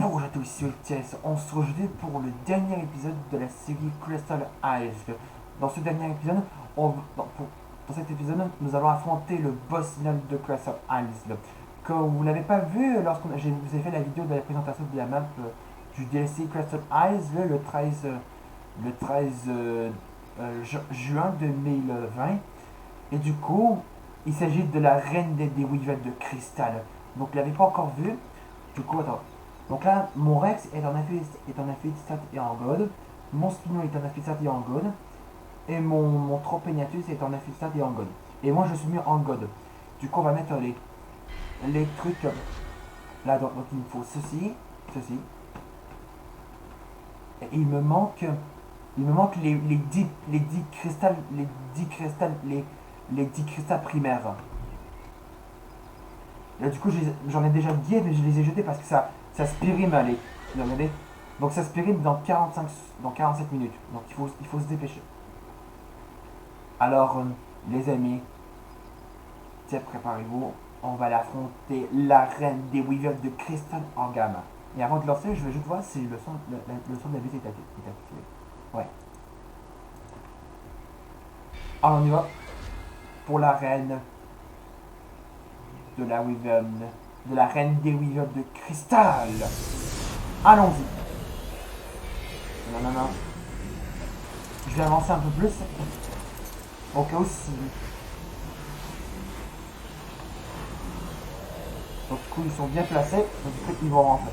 Bonjour à tous, ici Ultiès. On se retrouve pour le dernier épisode de la série Crystal Eyes. Dans ce dernier épisode, dans cet épisode, nous allons affronter le boss final de Crystal Eyes. Comme vous ne l'avez pas vu lorsque vous avez fait la vidéo de la présentation de la map du DLC Crystal Eyes le 13 juin 2020. Et du coup, il s'agit de la reine des Weavers de cristal. Donc, vous ne l'avez pas encore vu. Du coup, attends. Donc là, mon Rex est en Amphibian et en God. Mon Spino est en Amphibian et en God. Et mon Tropéniatus est en Amphibian et en God. Et moi, je suis mis en God. Du coup, on va mettre les trucs là. Donc, il me faut ceci. Et il me manque les 10 cristals, les 10 cristals primaires. Là, du coup, j'en ai déjà 10, mais je les ai jetés parce que ça se périme, allez. Regardez. Donc ça se périme dans 47 minutes. Donc il faut se dépêcher. Alors, les amis, tiens, préparez-vous. On va l'affronter, la reine des Weavers de cristal en gamme. Et avant de lancer, je vais juste voir si le son de la musique est activé. Ouais. Alors on y va. Pour la reine de la Weaver, de la reine des Weavers de cristal. Allons-y. Non. Je vais avancer un peu plus. Au cas où si. Donc du coup ils sont bien placés. Donc du coup ils vont rentrer.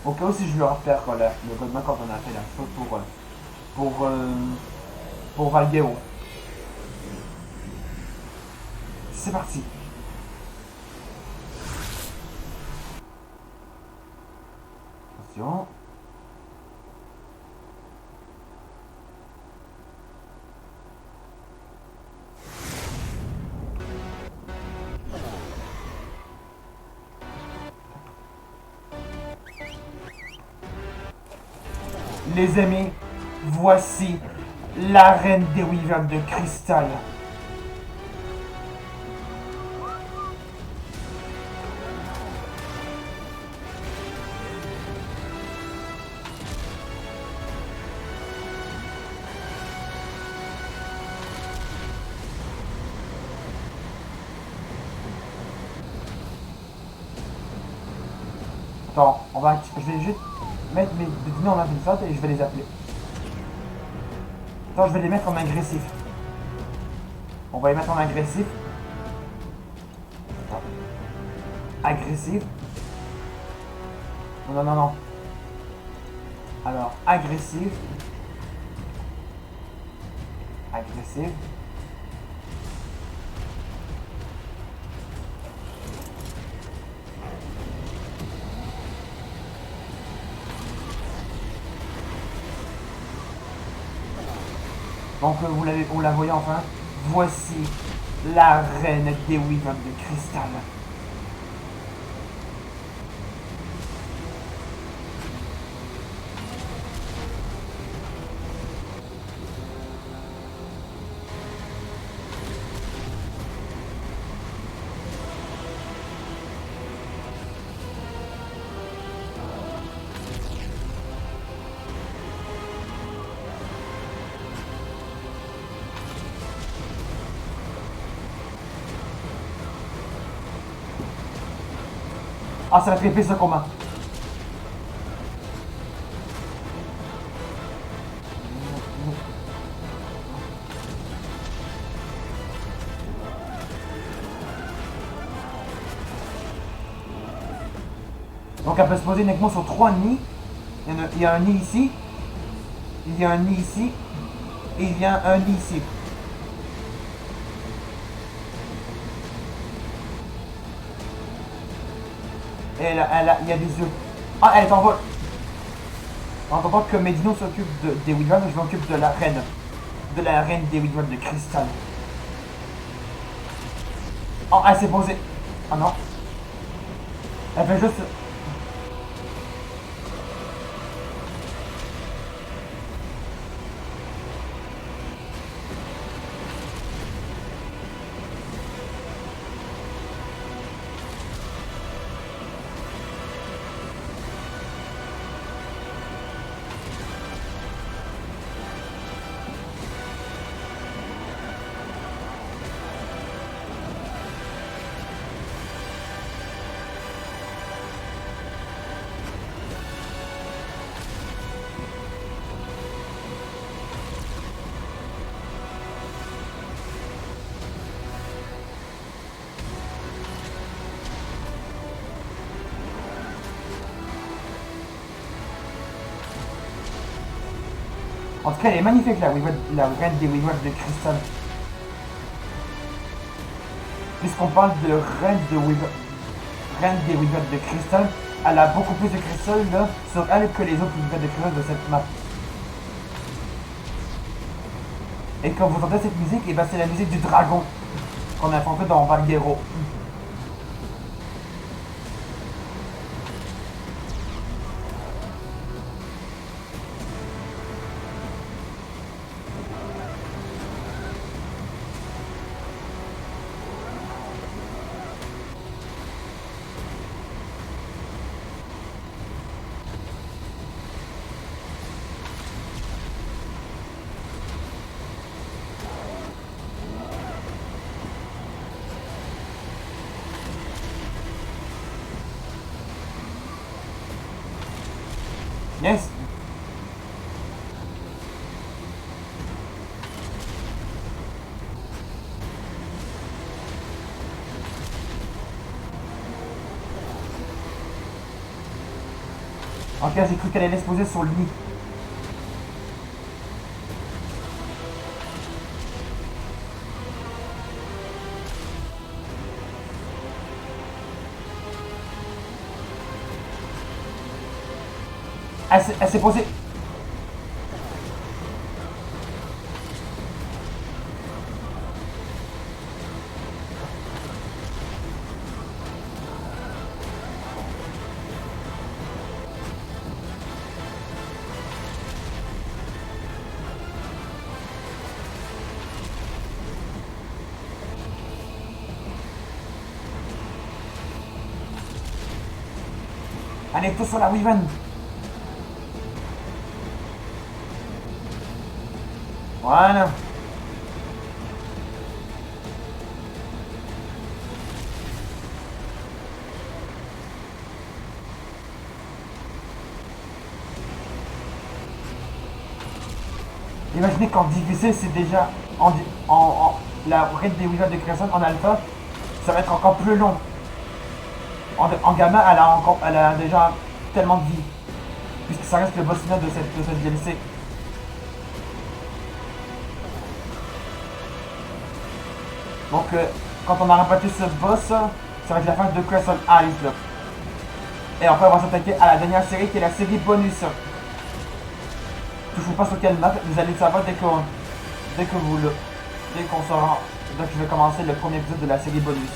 Au cas où si je leur faire le Godman quand on a fait la faute pour Valguero. C'est parti. Attention. Les amis, voici la reine des Weavers de cristal. Attends, je vais juste mettre mes dîners en intelligence et je vais les appeler. Attends, je vais les mettre en agressif. On va les mettre en agressif. Attends. Agressif. Non. Alors, agressif. Agressif. Donc vous la voyez enfin. Voici la reine des Weavers de cristal. Ah, ça va être épais ce combat. Donc elle peut se poser uniquement sur 3 nids. Il y a un nid ici. Il y a un nid ici. Et il y a un nid ici. Et il y a des œufs. Ah, elle est en vol. En attendant que Medino s'occupe des Weavers, je m'occupe de la reine. De la reine des Weavers de cristal. Oh, elle s'est posée. Ah non. Elle fait juste... En tout cas, elle est magnifique la reine des Weavers de cristal. Puisqu'on parle de reine des Weavers de cristal, elle a beaucoup plus de cristal là, sur elle que les autres Weavers de cristal de cette map. Et quand vous entendez cette musique, et ben c'est la musique du dragon qu'on a affronté dans Valguero. Yes. En tout cas, j'ai cru qu'elle allait se poser sur le lit. Elle s'est posée. Elle est tout sur la Weaven. Voilà. Imaginez qu'en difficile, c'est déjà la raid des Wizards de Crescent en alpha, ça va être encore plus long. En gamma, elle a déjà tellement de vie, puisque ça reste le boss final de cette DLC. Donc, quand on aura battu ce boss, ça va être la fin de Crescent Eyes. Là. Et après, on va s'attaquer à la dernière série qui est la série bonus. Je ne sais pas sur quelle map, vous allez le savoir dès qu'on saura. Donc, je vais commencer le premier épisode de la série bonus.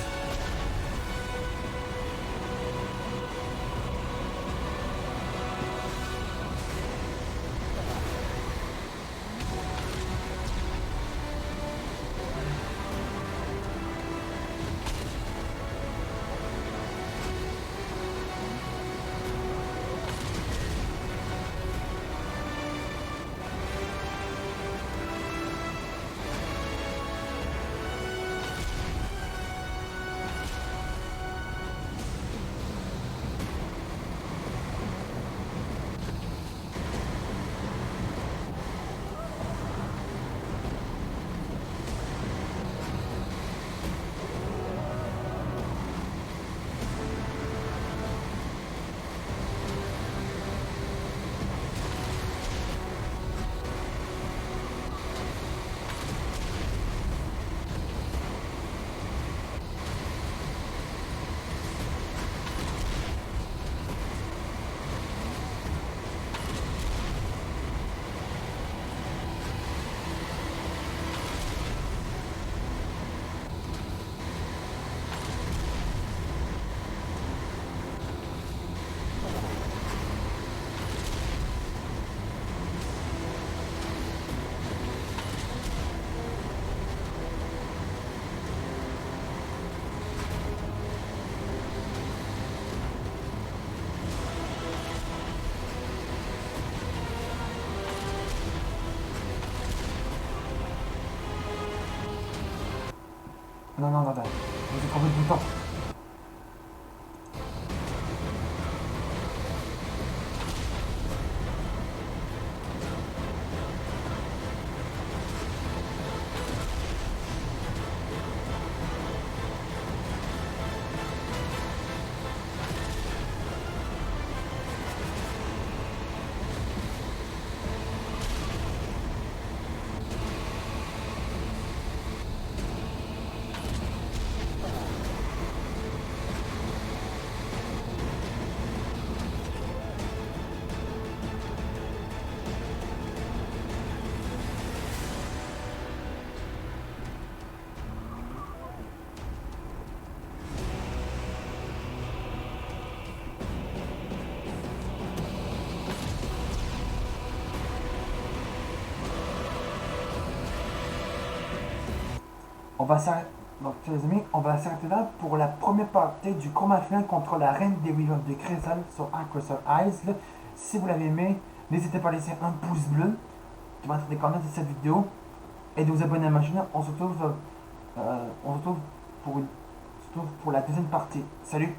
Non, vous êtes trompé de bouton. On va s'arrêter. Donc, les amis, on va s'arrêter là pour la première partie du combat final contre la reine des Weavers de Crystal sur un Crystal Isle. Si vous l'avez aimé, n'hésitez pas à laisser un pouce bleu, de mettre des commentaires de cette vidéo et de vous abonner à ma chaîne. On se retrouve pour la deuxième partie. Salut!